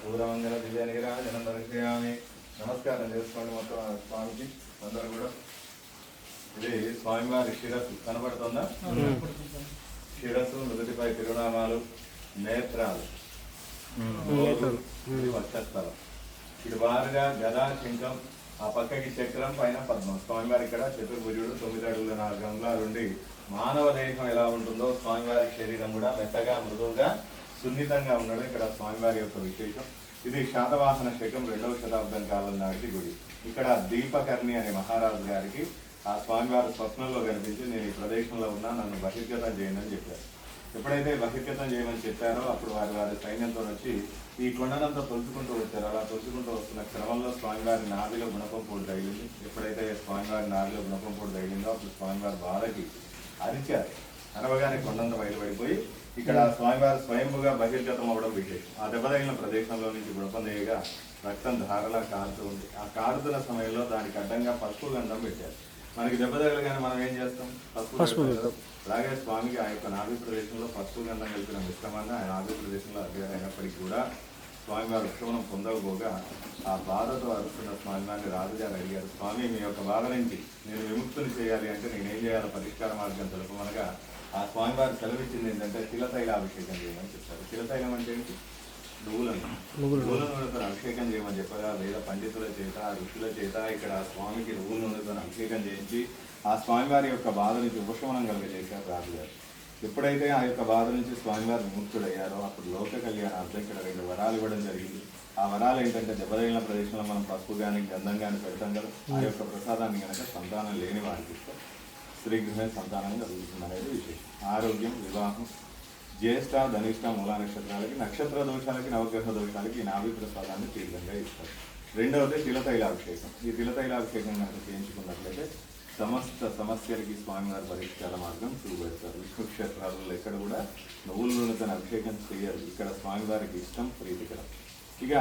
పూర్వమంగళ దివ్య నిరాజనం దర్శయామి. నమస్కారం చేసుకోండి మొత్తం స్వామికి అందరూ కూడా. ఇది స్వామివారి శిరస్సు కనబడుతుందా? శిరస్సు, నుదుటిపై తిరునామాలు, నేత్రాలు, వక్షస్థలం, ఇటు వారుగా గదా శంఖం, ఆ పక్కకి చక్రం, పైన పద్మం. స్వామివారి ఇక్కడ చతుర్భుజుడు, 9 అడుగుల 4 అంగుళాలుండి మానవ దేహం ఎలా ఉంటుందో స్వామివారి శరీరం కూడా మెత్తగా మృదువుగా సున్నితంగా ఉండడం ఇక్కడ స్వామివారి యొక్క విశేషం. ఇది శాతవాహన శకం 2వ శతాబ్దం కాలం నాటి గుడి. ఇక్కడ దీపకర్ణి అనే మహారాజు గారికి ఆ స్వామివారి స్వప్నంలో కనిపించి నేను ఈ ప్రదేశంలో ఉన్నా, నన్ను బహిర్గతం చేయండి అని చెప్పారు. ఎప్పుడైతే బహిర్గతం చేయమని చెప్పారో అప్పుడు వారి సైన్యంతో వచ్చి ఈ కొండనంతా తొలుచుకుంటూ వచ్చారు. అలా తొలుచుకుంటూ వస్తున్న క్రమంలో స్వామివారి నాభిలో గుణపం పోటు తగిలింది. ఎప్పుడైతే స్వామివారి నాభిలో గుణపం పోటు తగిలిందో అప్పుడు స్వామివారి బాధకి అరిచారు. అరవగానే కొండంత బయలుపడిపోయి ఇక్కడ స్వామివారు స్వయంభుగా బహిర్గతం అవ్వడం విశేషం. ఆ దెబ్బ తగిలిన ప్రదేశంలో నుంచి గుణపందేయగా రక్తం ధారలా కారుతూ ఉంది. ఆ కారుతున్న సమయంలో దానికి అడ్డంగా పసుపు గంధం పెట్టారు. మనకి దెబ్బ తగలగానే మనం ఏం చేస్తాం? పసుపు. అలాగే స్వామికి ఆ యొక్క నాభి ప్రదేశంలో పసుపు గంధం కలిపిన మిశ్రమాన్ని ఆయన నాభి ప్రదేశంలో అయినప్పటికీ కూడా స్వామివారు ఉత్సవం పొందకపోగా ఆ బాధతో అరుస్తున్న స్వామివారిని రాజుగారు అడిగారు, స్వామి మీ యొక్క బాధ నుంచి నేను విముక్తుని చేయాలి అంటే నేనేం చేయాలో పరిష్కార మార్గం తెలుపమనగా ఆ స్వామివారు సెలవిచ్చింది ఏంటంటే తిలతైలాభిషేకం చేయమని చెప్పారు. తిలతైలం అంటే ఏంటి? నువ్వుల నూనెతో అభిషేకం చేయమని చెప్పగా వేద పండితుల చేత, ఋషుల చేత ఇక్కడ స్వామికి నువ్వుల నూనెతో అభిషేకం చేయించి ఆ స్వామివారి యొక్క బాధ నుంచి ఉపశమనం కలిగజేశారు రాజుగారు. ఎప్పుడైతే ఆ యొక్క బాధ నుంచి స్వామివారు విముక్తుడయ్యారో అప్పుడు లోక కళ్యాణార్థం ఇక్కడ 2 వరాలు ఇవ్వడం జరిగింది. ఆ వరాలు ఏంటంటే దెబ్బతగిలిన ప్రదేశంలో మనం పసుపు కానీ గంధం కానీ పెడతాం కదా, ఆ యొక్క ప్రసాదాన్ని కనుక సంతానం లేని వారికి ఇస్తాం. స్త్రీగృహ సంతానం కలుగుతుంది అనేది విశేషం. ఆరోగ్యం, వివాహం, జ్యేష్ఠ, ధనిష్ట, మూలా నక్షత్రాలకి, నక్షత్ర దోషాలకి, నవగ్రహ దోషాలకి ఈ నాభి ప్రసాదాన్ని తీవ్రంగా ఇస్తారు. రెండవది తిలతైలాభిషేకం. ఈ తిలతైలాభిషేకం కనుక చేయించుకున్నట్లయితే సమస్త సమస్యలకి స్వామివారి పరిష్కార మార్గం చూపెడతారు. విష్ణు క్షేత్రాలలో ఎక్కడ కూడా నువ్వుల నూనెతో అభిషేకం చేయరు. ఇక్కడ స్వామివారికి ఇష్టం, ప్రీతికరం. ఇక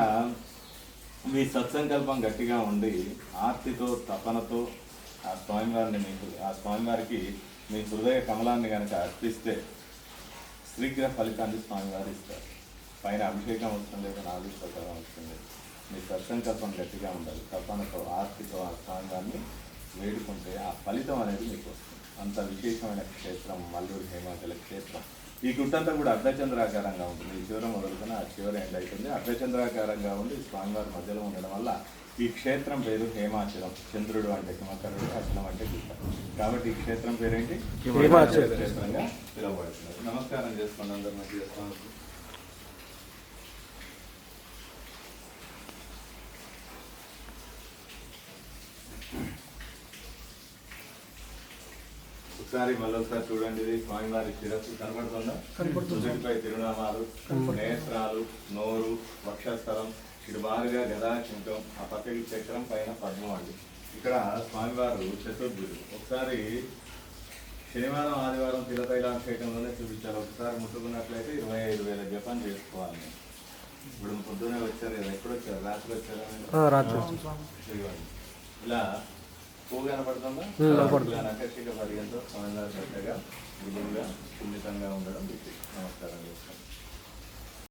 మీ సత్సంకల్పం గట్టిగా ఉండి ఆర్తితో, తపనతో ఆ స్వామివారికి మీ హృదయ కమలాన్ని కనుక అర్పిస్తే శీఘ్ర ఫలితాన్ని స్వామివారు ఇస్తారు. పైన అభిషేకం అవసరం లేదు, నాలుగు ప్రకారం అవసరం లేదు. మీ సత్సంకల్పం గట్టిగా ఉండాలి. తపనతో, ఆర్తితో ఆ స్వామివారిని వేడుకుంటే ఆ ఫలితం అనేది మీకు వస్తుంది. అంత విశేషమైన క్షేత్రం మల్లూరు హేమాచల క్షేత్రం. ఈ గుట్టంతా కూడా అర్ధచంద్రాకారంగా ఉంటుంది. ఈ చివర మొదలుకొని ఆ చివర ఎండ్ అవుతుంది. అర్ధచంద్రాకారంగా ఉండి స్వామివారి మధ్యలో ఉండడం వల్ల ఈ క్షేత్రం పేరు హేమాచలం. చంద్రుడు అంటే హిమకరుడు, అచలం అంటే గుట్ట. కాబట్టి ఈ క్షేత్రం పేరేంటి? హేమాచల క్షేత్రంగా పిలువబడుతున్నారు. నమస్కారం చేసుకోండి అందరూ. మంచి చేస్తాను. ఒకసారి మళ్ళొకసారి చూడండి. ఇది స్వామివారి శిరస్సు కనబడుతుందా? నుదుటిపై తిరునామాలు, నేత్రాలు, నోరు, వక్షస్థలం, ఇటు బారుగా గదా శంఖం, ఆ పక్కకి చక్రం, పైన పద్మం అండి. ఇక్కడ స్వామివారు చతుర్భుజుడు. ఒకసారి శనివారం, ఆదివారం తిలతైలాభిషేకంలోనే చూపించారు. ఒకసారి ముట్టుకున్నట్లయితే 25,000 జపం చేసుకోవాలి. ఇప్పుడు పొద్దునే వచ్చారు కదా, ఎప్పుడు వచ్చారు? రాత్రి వచ్చారా? ఇలా పువ్వు కనపడుతుందా? నకర్షిక పర్యంతో స్వామివారి పెద్దగా విధంగా సున్నితంగా ఉండడం. నమస్కారం చేస్తాను.